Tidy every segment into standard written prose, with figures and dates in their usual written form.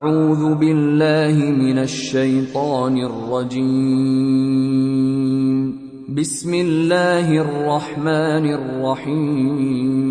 अऊज़ु बिल्लाहि मिनश शैतानिर रजीम। बिस्मिल्लाहिर रहमानिर रहीम।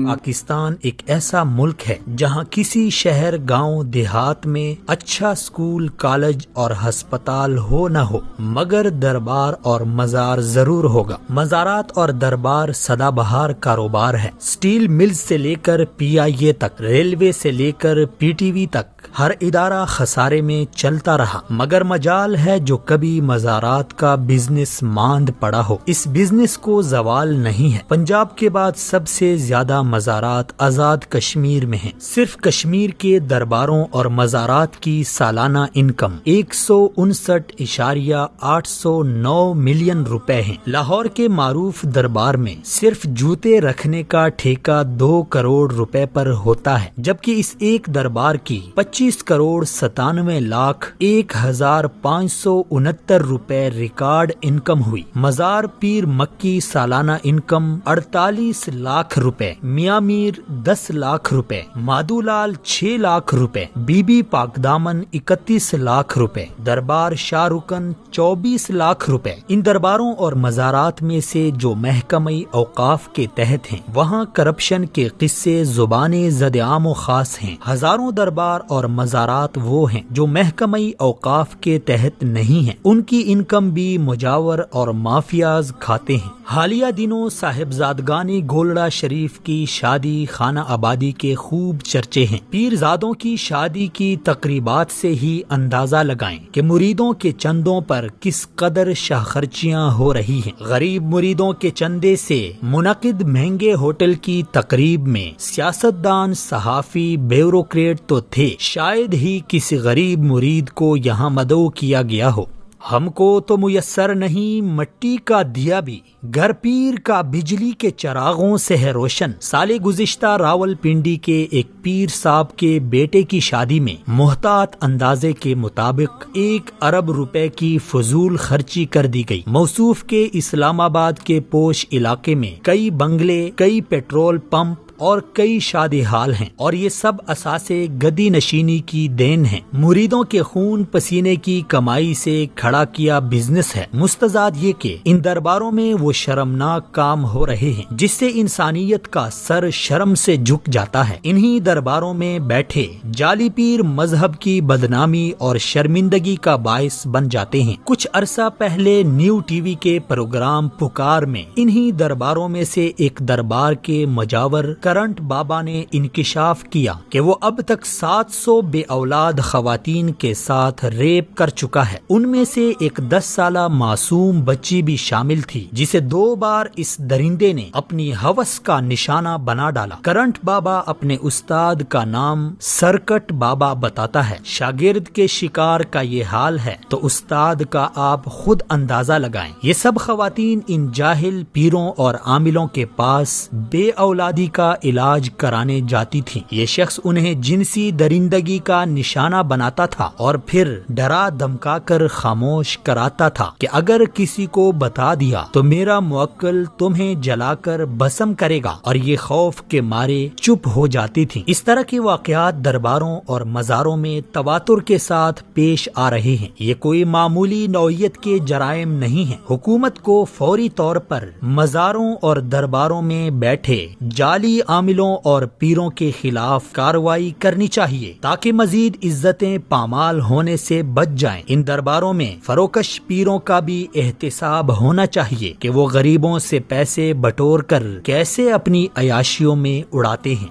पाकिस्तान एक ऐसा मुल्क है जहाँ किसी शहर, गांव, देहात में अच्छा स्कूल, कॉलेज और अस्पताल हो न हो, मगर दरबार और मजार जरूर होगा। मजारात और दरबार सदाबहार कारोबार है। स्टील मिल से लेकर PIA तक, रेलवे से लेकर PTV तक, हर इदारा खसारे में चलता रहा, मगर मजाल है जो कभी मजारात का बिजनेस मांद पड़ा हो। इस बिजनेस को जवाल नहीं है। पंजाब के बाद सबसे ज्यादा मजारात आजाद कश्मीर में हैं। सिर्फ कश्मीर के दरबारों और मजारात की सालाना इनकम 159.809 मिलियन रुपए है। लाहौर के मारूफ दरबार में सिर्फ जूते रखने का ठेका 2 करोड़ रुपए पर होता है, जबकि इस एक दरबार की 25 करोड़ 97 लाख 1,569 रुपए रिकॉर्ड इनकम हुई। मजार पीर मक्की सालाना इनकम 48 लाख रुपए, मियां मीर 10 लाख रुपए, मादूलाल 6 लाख रुपए, बीबी पाकदामन 31 लाख रुपए, दरबार शाहरुकन 24 लाख रुपए। इन दरबारों और मजारात में से जो महकमे औकाफ के तहत हैं, वहाँ करप्शन के किस्से जुबाने ज़द-ए-आम खास हैं। हजारों दरबार और मजारात वो हैं जो महकमे औकाफ के तहत नहीं हैं। उनकी इनकम भी मुजावर और माफियाज खाते हैं। हालिया दिनों साहिबजादगानी गोलड़ा शरीफ की शादी खाना आबादी के खूब चर्चे हैं। पीरजादों की शादी की तकरीबात से ही अंदाजा लगाएं कि मुरीदों के चंदों पर किस कदर शाहखर्चियां हो रही हैं। गरीब मुरीदों के चंदे से मुनकिद महंगे होटल की तकरीब में सियासतदान, सहाफी, ब्यूरोक्रेट तो थे, शायद ही किसी गरीब मुरीद को यहाँ मदऊ किया गया हो। हमको तो मुयस्सर नहीं मट्टी का दिया भी, घर पीर का बिजली के चरागों से है रोशन। साले गुज़िश्ता रावलपिंडी के एक पीर साहब के बेटे की शादी में मुहतात अंदाजे के मुताबिक 1 अरब रुपए की फजूल खर्ची कर दी गई। मौसूफ के इस्लामाबाद के पोश इलाके में कई बंगले, कई पेट्रोल पंप और कई शादी हाल हैं, और ये सब असासे गदी नशीनी की देन है। मुरीदों के खून पसीने की कमाई से खड़ा किया बिजनेस है। मुस्तजाद ये कि इन दरबारों में वो शर्मनाक काम हो रहे हैं जिससे इंसानियत का सर शर्म से झुक जाता है। इन्हीं दरबारों में बैठे जाली पीर मजहब की बदनामी और शर्मिंदगी का बायस बन जाते हैं। कुछ अरसा पहले न्यू टीवी के प्रोग्राम पुकार में इन्हीं दरबारों में से एक दरबार के मुजावर करंट बाबा ने इंकिशाफ किया कि वो अब तक 700 बेऔलाद खवातीन के साथ रेप कर चुका है। उनमें से एक 10 साला मासूम बच्ची भी शामिल थी, जिसे 2 बार इस दरिंदे ने अपनी हवस का निशाना बना डाला। करंट बाबा अपने उस्ताद का नाम सरकट बाबा बताता है। शागिर्द के शिकार का ये हाल है तो उस्ताद का आप खुद अंदाजा लगाएं। ये सब खवातीन इन जाहिल पीरों और आमिलों के पास बेऔलादी का इलाज कराने जाती थी। ये शख्स उन्हें जिनसी दरिंदगी का निशाना बनाता था और फिर डरा धमका कर खामोश कराता था कि अगर किसी को बता दिया तो मेरा मुअक्किल तुम्हें जलाकर भस्म करेगा, और ये खौफ के मारे चुप हो जाती थी। इस तरह के वाकयात दरबारों और मजारों में तवातुर के साथ पेश आ रहे हैं। ये कोई मामूली नौइयत के जराइम नहीं है। हुकूमत को फौरी तौर पर मजारों और दरबारों में बैठे जाली आमिलों और पीरों के खिलाफ कार्रवाई करनी चाहिए ताकि मजीद इज्जतें पामाल होने से बच जाएं। इन दरबारों में फरोकश पीरों का भी एहतिसाब होना चाहिए कि वो गरीबों से पैसे बटोर कर कैसे अपनी अयाशियों में उड़ाते हैं।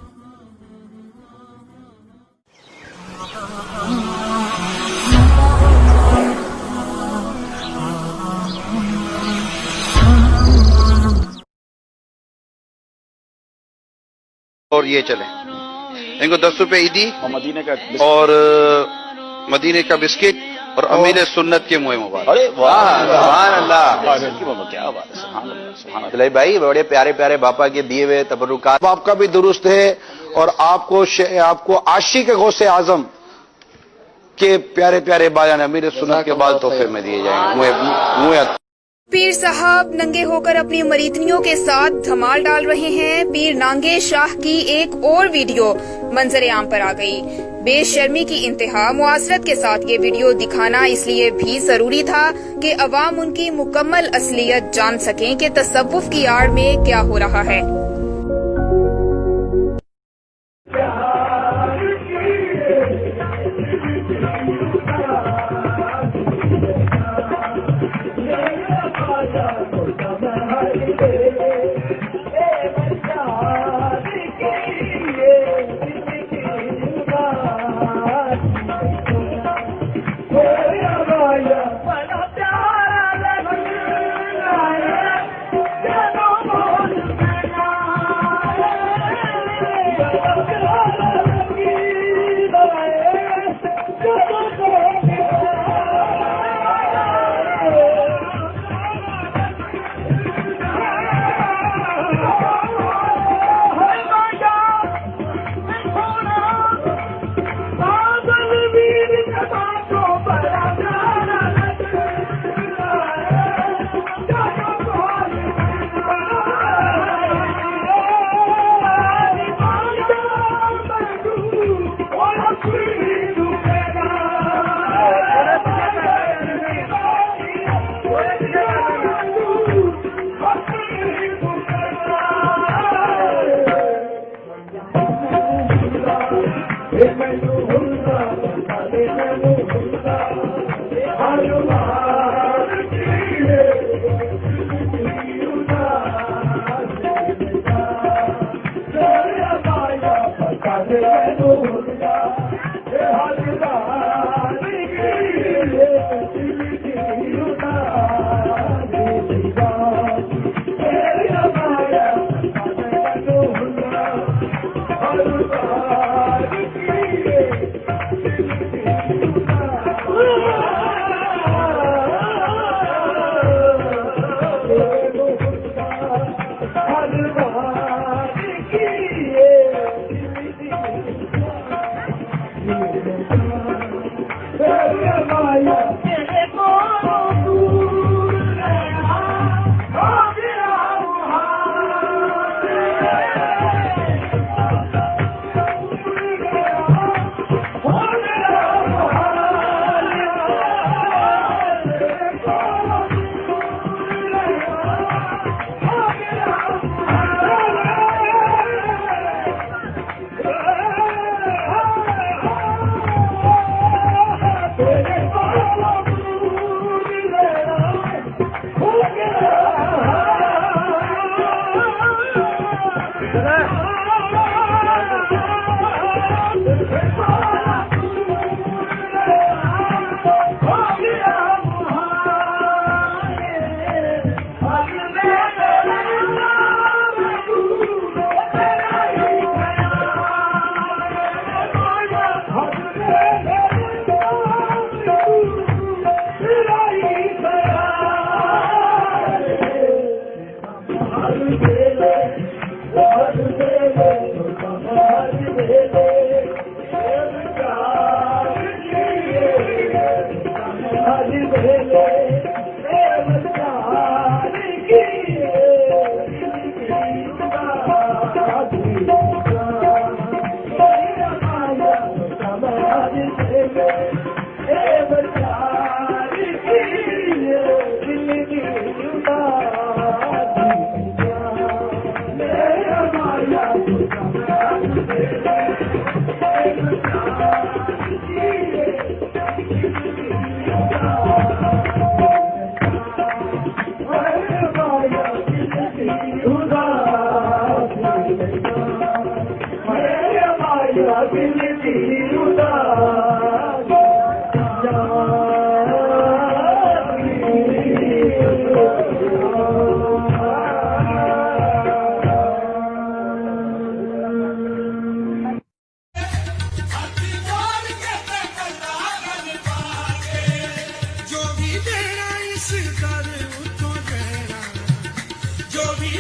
और ये चले, इनको 10 रुपए ईदी और मदीने का बिस्किट और अमीर सुन्नत के मुँह मुबारक। अरे वाह, सुभान अल्लाह, क्या बात है, सुभान अल्लाह, सुभान अल्लाह। भाई बड़े प्यारे प्यारे बापा के दिए हुए तबरुकात आपका भी दुरुस्त है, और आपको आशिक गौसे आजम के प्यारे प्यारे बायान अमीर सुन्नत के बाद तोहफे में दिए जाएंगे। पीर साहब नंगे होकर अपनी मरीदनियों के साथ धमाल डाल रहे हैं। पीर नांगे शाह की एक और वीडियो मंजर आम पर आ गई। बेशर्मी की इंतहा। मुआसरत के साथ ये वीडियो दिखाना इसलिए भी जरूरी था कि अवाम उनकी मुकम्मल असलियत जान सकें कि तसव्वुफ की आड़ में क्या हो रहा है। जो भी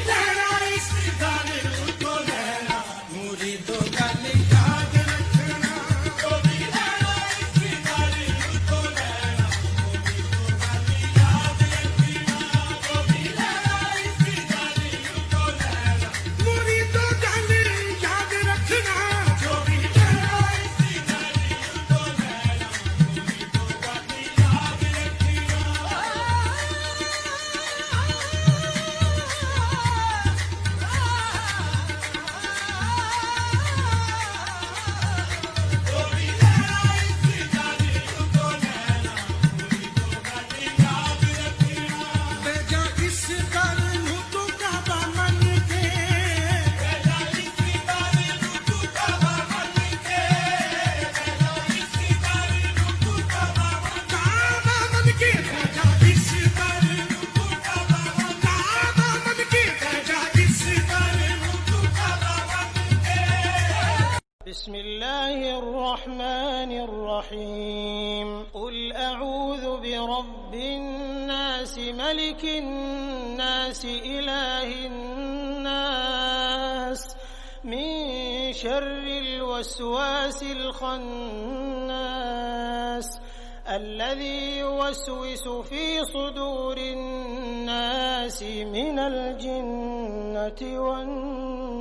الرحمن الرحيم قل أعوذ برب الناس ملك الناس إله الناس من شر الوسواس الخناس الذي يوسوس في صدور الناس من الجنة والناس.